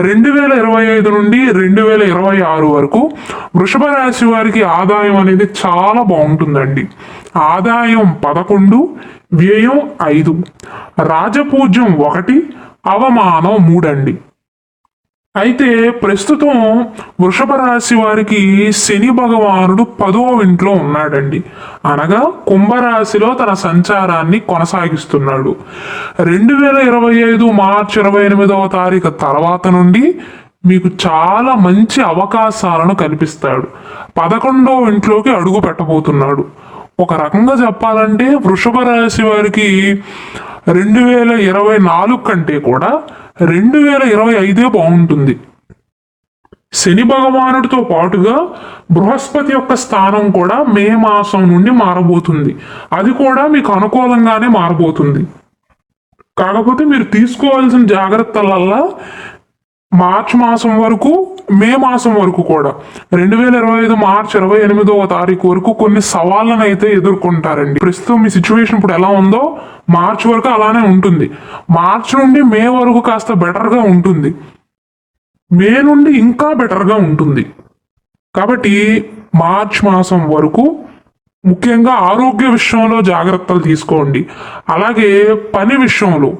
2025 నుండి 2026 వరకు వృషభ రాశి వారికి ఆదాయం అనేది చాలా బాగుంటుందండి. ఆదాయం 11, వ్యయం 5, రాజపూజ్యం 1, అవమానం 3 అండి. అయితే ప్రస్తుతం వృషభ రాశి వారికి శని భగవానుడు 10వ ఇంట్లో ఉన్నాడండి. అనగా కుంభరాశిలో తన సంచారాన్ని కొనసాగిస్తున్నాడు. 2025 మార్చి 28వ తారీఖు తర్వాత నుండి మీకు చాలా మంచి అవకాశాలను కల్పిస్తాడు. 11వ ఇంట్లోకి అడుగు పెట్టబోతున్నాడు. ఒక రకంగా చెప్పాలంటే వృషభ రాశి వారికి 2024 కంటే కూడా 2025 బాగుంటుంది. శని భగవానుడితో పాటుగా బృహస్పతి యొక్క స్థానం కూడా మే మాసం నుండి మారబోతుంది. అది కూడా మీకు అనుకూలంగానే మారబోతుంది. కాకపోతే మీరు తీసుకోవాల్సిన జాగ్రత్తలల్లా మార్చి మాసం వరకు, మే మాసం వరకు కూడా 2025 మార్చి 28వ తారీఖు వరకు కొన్ని సవాళ్ళను అయితే ఎదుర్కొంటారండి. ప్రస్తుతం మీ సిచ్యువేషన్ ఇప్పుడు ఎలా ఉందో మార్చి వరకు అలానే ఉంటుంది. మార్చి నుండి మే వరకు కాస్త బెటర్గా ఉంటుంది. మే నుండి ఇంకా బెటర్గా ఉంటుంది. కాబట్టి మార్చ్ మాసం వరకు ముఖ్యంగా ఆరోగ్య విషయంలో జాగ్రత్తలు తీసుకోండి. అలాగే పని విషయంలో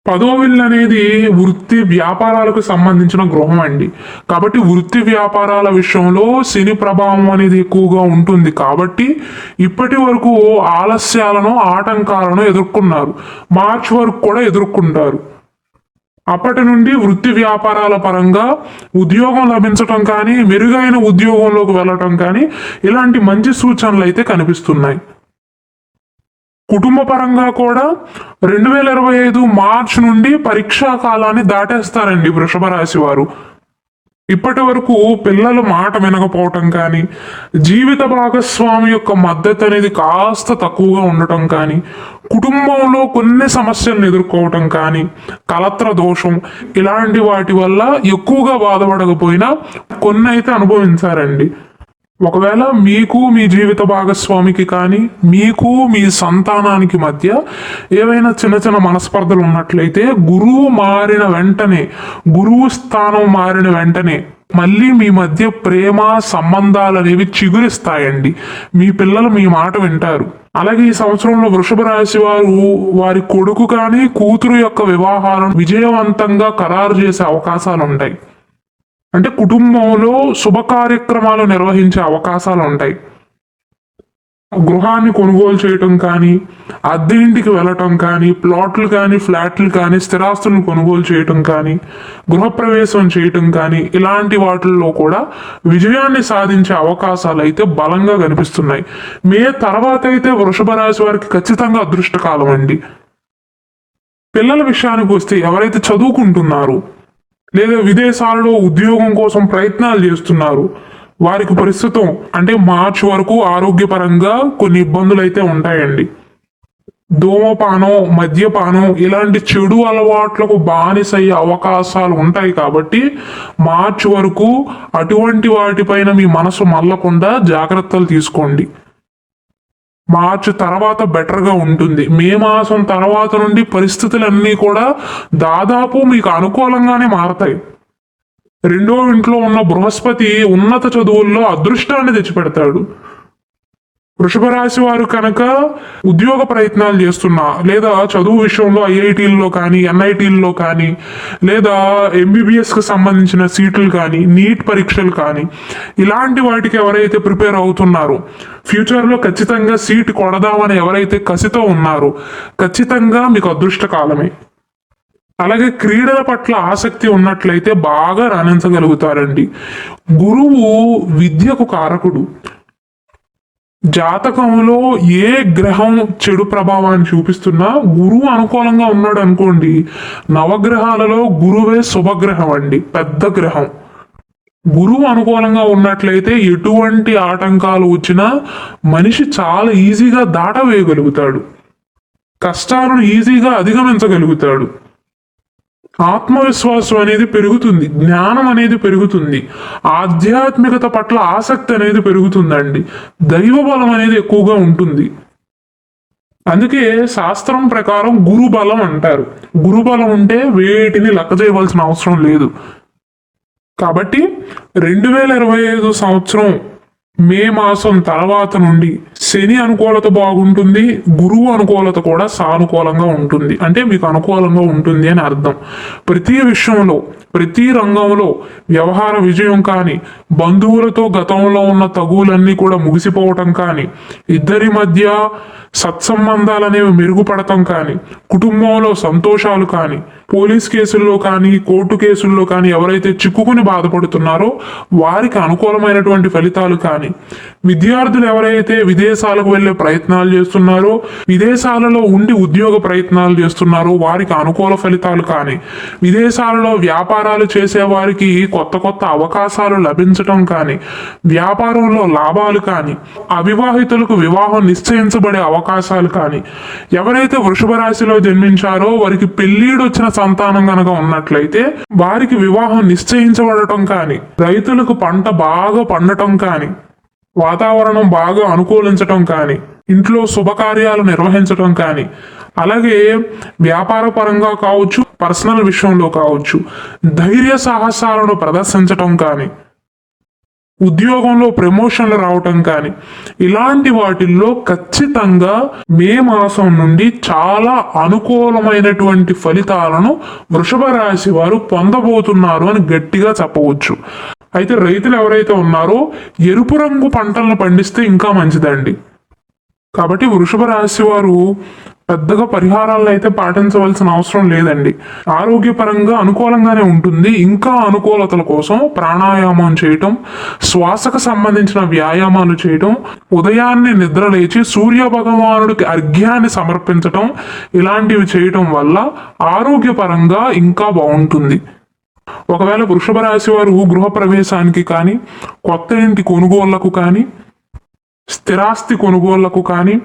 10వ ఇల్లు అనేది వృత్తి వ్యాపారాలకు సంబంధించిన గృహం అండి. కాబట్టి వృత్తి వ్యాపారాల విషయంలో శని ప్రభావం అనేది ఎక్కువగా ఉంటుంది. కాబట్టి ఇప్పటి వరకు ఆలస్యాలను, ఆటంకాలను ఎదుర్కొన్నారు. మార్చి వరకు కూడా ఎదుర్కొంటారు. అప్పటి నుండి వృత్తి వ్యాపారాల పరంగా ఉద్యోగం లభించటం కానీ, మెరుగైన ఉద్యోగంలోకి వెళ్ళటం కానీ ఇలాంటి మంచి సూచనలు అయితే కనిపిస్తున్నాయి. కుటుంబ పరంగా కూడా 2025 మార్చి నుండి పరీక్షా కాలాన్ని దాటేస్తారండి వృషభ రాశి వారు. ఇప్పటి వరకు పిల్లలు మాట వినకపోవటం కానీ, జీవిత భాగస్వామి యొక్క మద్దతు అనేది కాస్త తక్కువగా ఉండటం కానీ, కుటుంబంలో కొన్ని సమస్యలను ఎదుర్కోవటం కానీ, కలత్ర దోషం ఇలాంటి వాటి వల్ల ఎక్కువగా బాధపడకపోయినా కొన్ని అయితే అనుభవించారండి. ఒకవేళ మీకు మీ జీవిత భాగస్వామికి కానీ, మీకు మీ సంతానానికి మధ్య ఏవైనా చిన్న చిన్న మనస్పర్ధలు ఉన్నట్లయితే గురువు స్థానం మారిన వెంటనే మళ్ళీ మీ మధ్య ప్రేమ సంబంధాలు అనేవి చిగురిస్తాయండి. మీ పిల్లలు మీ మాట వింటారు. అలాగే ఈ సంవత్సరంలో వృషభ రాశి వారు వారి కొడుకు కానీ, కూతురు యొక్క వివాహాలను విజయవంతంగా ఖరారు చేసే అవకాశాలు ఉంటాయి. అంటే కుటుంబంలో శుభ కార్యక్రమాలు నిర్వహించే అవకాశాలు ఉంటాయి. గృహాన్ని కొనుగోలు చేయటం కానీ, అద్దె ఇంటికి వెళ్ళటం కానీ, ప్లాట్లు కానీ, ఫ్లాట్లు కానీ, స్థిరాస్తులను కొనుగోలు చేయటం కానీ, గృహప్రవేశం చేయటం కానీ ఇలాంటి వాటిల్లో కూడా విజయాన్ని సాధించే అవకాశాలు అయితే బలంగా కనిపిస్తున్నాయి. మే తర్వాత అయితే వృషభ రాశి వారికి ఖచ్చితంగా అదృష్టకాలం అండి. పిల్లల విషయానికి వస్తే ఎవరైతే చదువుకుంటున్నారో లేదా విదేశాలలో ఉద్యోగం కోసం ప్రయత్నాలు చేస్తున్నారు వారికి ప్రస్తుతం అంటే మార్చి వరకు ఆరోగ్యపరంగా కొన్ని ఇబ్బందులు అయితే ఉంటాయండి. ధూమపానం, మద్యపానం ఇలాంటి చెడు అలవాట్లకు బానిసయ్యే అవకాశాలు ఉంటాయి. కాబట్టి మార్చి వరకు అటువంటి వాటిపైన మీ మనసు మళ్ళకుండా జాగ్రత్తలు తీసుకోండి. మార్చి తర్వాత బెటర్గా ఉంటుంది. మే మాసం తర్వాత నుండి పరిస్థితులన్నీ కూడా దాదాపు మీకు అనుకూలంగానే మారతాయి. 2వ ఇంట్లో ఉన్న బృహస్పతి ఉన్నత చదువుల్లో అదృష్టాన్ని తెచ్చిపెడతాడు. వృషభ రాశి వారు కనుక ఉద్యోగ ప్రయత్నాలు చేస్తున్నా లేదా చదువు విషయంలో ఐఐటీల్లో కానీ, ఎన్ఐటీల్లో కానీ, లేదా ఎంబీబీఎస్కి సంబంధించిన సీట్లు కానీ, నీట్ పరీక్షలు కానీ ఇలాంటి వాటికి ఎవరైతే ప్రిపేర్ అవుతున్నారో, ఫ్యూచర్లో ఖచ్చితంగా సీట్ కొడదామని ఎవరైతే కసితో ఉన్నారో ఖచ్చితంగా మీకు అదృష్టకాలమే. అలాగే క్రీడల పట్ల ఆసక్తి ఉన్నట్లయితే బాగా రాణించగలుగుతారండి. గురువు విద్యకు కారకుడు. జాతకంలో ఏ గ్రహం చెడు ప్రభావాన్ని చూపిస్తున్నా గురువు అనుకూలంగా ఉన్నాడు అనుకోండి, నవగ్రహాలలో గురువే శుభగ్రహం అండి, పెద్ద గ్రహం. గురువు అనుకూలంగా ఉన్నట్లయితే ఎటువంటి ఆటంకాలు వచ్చినా మనిషి చాలా ఈజీగా దాటవేయగలుగుతాడు, కష్టాలను ఈజీగా అధిగమించగలుగుతాడు. ఆత్మవిశ్వాసం అనేది పెరుగుతుంది, జ్ఞానం అనేది పెరుగుతుంది, ఆధ్యాత్మికత పట్ల ఆసక్తి అనేది పెరుగుతుందండి, దైవ బలం అనేది ఎక్కువగా ఉంటుంది. అందుకే శాస్త్రం ప్రకారం గురుబలం అంటారు. గురుబలం ఉంటే వేటిని లెక్క చేయవలసిన అవసరం లేదు. కాబట్టి 2025 సంవత్సరం మే మాసం తర్వాత నుండి శని అనుకూలత బాగుంటుంది, గురువు అనుకూలత కూడా సానుకూలంగా ఉంటుంది. అంటే మీకు అనుకూలంగా ఉంటుంది అని అర్థం. ప్రతి విషయంలో, ప్రతి రంగంలో వ్యవహార విజయం కానీ, బంధువులతో గతంలో ఉన్న తగువులన్నీ కూడా ముగిసిపోవటం కానీ, ఇద్దరి మధ్య సత్సంబంధాలు అనేవి మెరుగుపడటం కానీ, కుటుంబంలో సంతోషాలు కానీ, పోలీస్ కేసుల్లో కానీ, కోర్టు కేసుల్లో కానీ ఎవరైతే చిక్కుకుని బాధపడుతున్నారో వారికి అనుకూలమైనటువంటి ఫలితాలు కానీ, విద్యార్థులు ఎవరైతే విదేశాలకు వెళ్ళే ప్రయత్నాలు చేస్తున్నారో, విదేశాలలో ఉండి ఉద్యోగ ప్రయత్నాలు చేస్తున్నారో వారికి అనుకూల ఫలితాలు కానీ, విదేశాలలో వ్యాపారాలు చేసే వారికి కొత్త కొత్త అవకాశాలు లభించటం కానీ, వ్యాపారంలో లాభాలు కానీ, అవివాహితులకు వివాహం నిశ్చయించబడే అవకాశాలు కానీ, ఎవరైతే వృషభ రాశిలో జన్మించారో వారికి పెళ్ళిడొచ్చిన సంతానం గనక ఉన్నట్లయితే వారికి వివాహం నిశ్చయించబడటం కానీ, రైతులకు పంట బాగా పండటం కానీ, వాతావరణం బాగా అనుకూలించటం కానీ, ఇంట్లో శుభకార్యాలు నిర్వహించటం కానీ, అలాగే వ్యాపార పరంగా కావచ్చు, పర్సనల్ విషయంలో కావచ్చు, ధైర్య సాహసాలను ప్రదర్శించటం కానీ, ఉద్యోగంలో ప్రమోషన్లు రావటం కానీ, ఇలాంటి వాటిల్లో ఖచ్చితంగా మే మాసం నుండి చాలా అనుకూలమైనటువంటి ఫలితాలను వృషభ రాశి వారు పొందబోతున్నారు అని గట్టిగా చెప్పవచ్చు. అయితే రైతులు ఎవరైతే ఉన్నారో ఎరుపు రంగు పంటలను పండిస్తే ఇంకా మంచిదండి. కాబట్టి వృషభ రాశి వారు పెద్దగా పరిహారాలను అయితే పాటించవలసిన అవసరం లేదండి. ఆరోగ్యపరంగా అనుకూలంగానే ఉంటుంది. ఇంకా అనుకూలతల కోసం ప్రాణాయామం చేయటం, శ్వాసకు సంబంధించిన వ్యాయామాలు చేయటం, ఉదయాన్నే నిద్ర లేచి సూర్య భగవానుడికి అర్ఘ్యాన్ని సమర్పించటం, ఇలాంటివి చేయటం వల్ల ఆరోగ్యపరంగా ఇంకా బాగుంటుంది. ఒకవేళ వృషభ రాశి వారు గృహప్రవేశానికి కానీ, కొత్త ఇంటి కొనుగోళ్లకు కానీ, స్థిరాస్తి కొనుగోళ్లకు కానీ,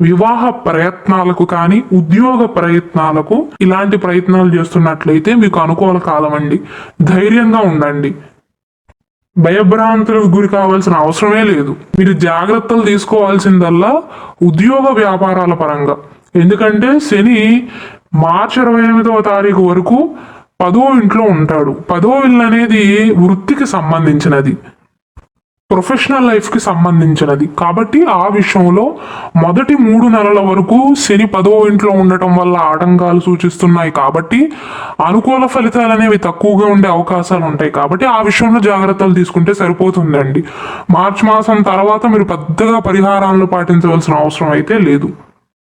వివాహ ప్రయత్నాలకు కానీ, ఉద్యోగ ప్రయత్నాలకు ఇలాంటి ప్రయత్నాలు చేస్తున్నట్లయితే మీకు అనుకూల కాలం అండి. ధైర్యంగా ఉండండి. భయభ్రాంతులకు గురి కావాల్సిన అవసరమే లేదు. మీరు జాగ్రత్తలు తీసుకోవాల్సిందల్లా ఉద్యోగ వ్యాపారాల పరంగా. ఎందుకంటే శని మార్చి 28వ తారీఖు వరకు 10వ ఇంట్లో ఉంటాడు. 10వ ఇల్లు అనేది వృత్తికి సంబంధించినది, ప్రొఫెషనల్ లైఫ్కి సంబంధించినది. కాబట్టి ఆ విషయంలో మొదటి 3 నెలల వరకు శని 10వ ఇంట్లో ఉండటం వల్ల ఆటంకాలు సూచిస్తున్నాయి. కాబట్టి అనుకూల ఫలితాలు అనేవి తక్కువగా ఉండే అవకాశాలు ఉంటాయి. కాబట్టి ఆ విషయంలో జాగ్రత్తలు తీసుకుంటే సరిపోతుందండి. మార్చి మాసం తర్వాత మీరు పెద్దగా పరిహారాలను పాటించవలసిన అవసరం అయితే లేదు.